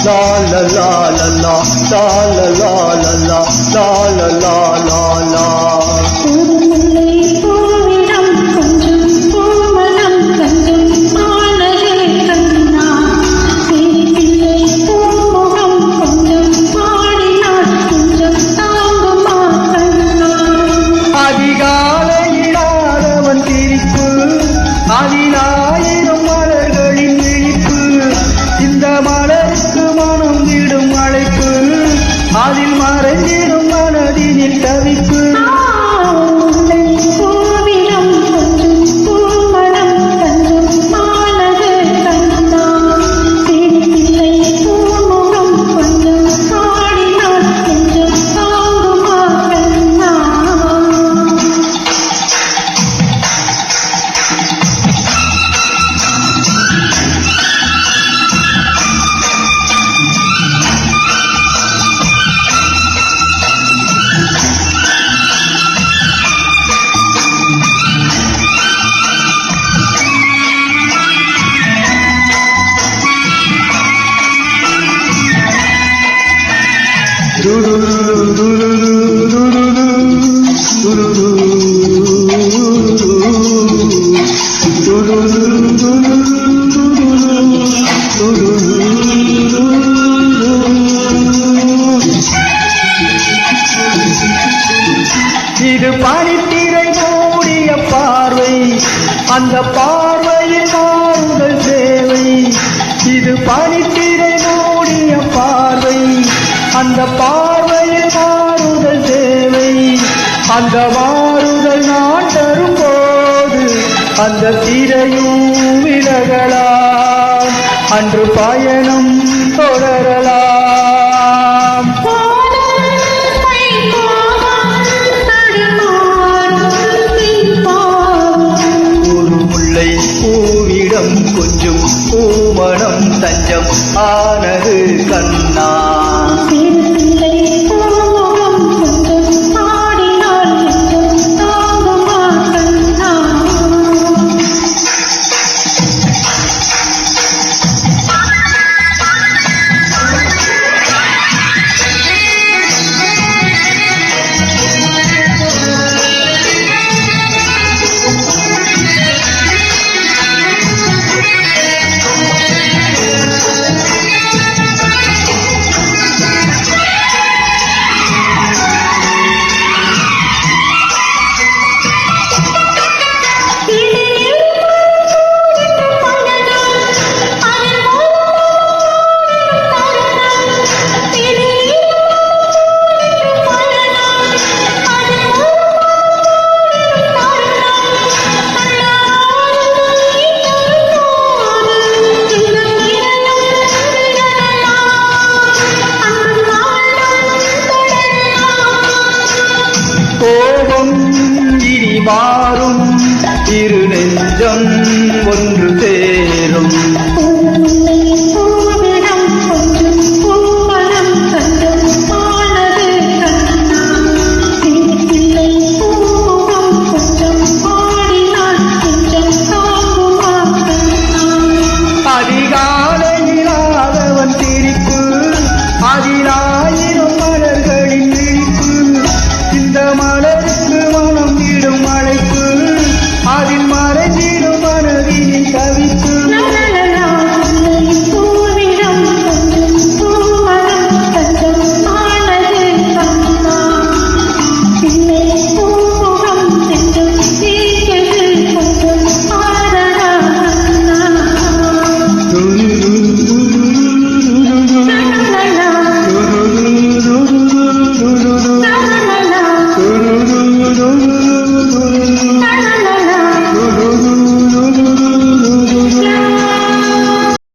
la la la la la la la la la la la la la la. அதிகாலையிலாதவன் திரிப்பு அதிலாயிரம் மலர்களின் விழிப்பு இந்த மலருக்கு மனம் விடும் அழைப்பு அதில் மறைந்திடும் மனதினில் தவிப்பு இது பனித்திரை மூடிய பார்வை அந்த பார்வையில் மாறுதல் தேவை இது பனித்திரை மூடிய பார்வை அந்த பார்வையில் மாறுதல் தேவை அந்த மாறுதல் நான் தரும்போது அந்த திரையும் விலகலாம் அன்று பயணம் தொடரலாம். ஒரு முல்லை பூவிடம் கொஞ்சம் பூமணம் தஞ்சம் ஆனது கண்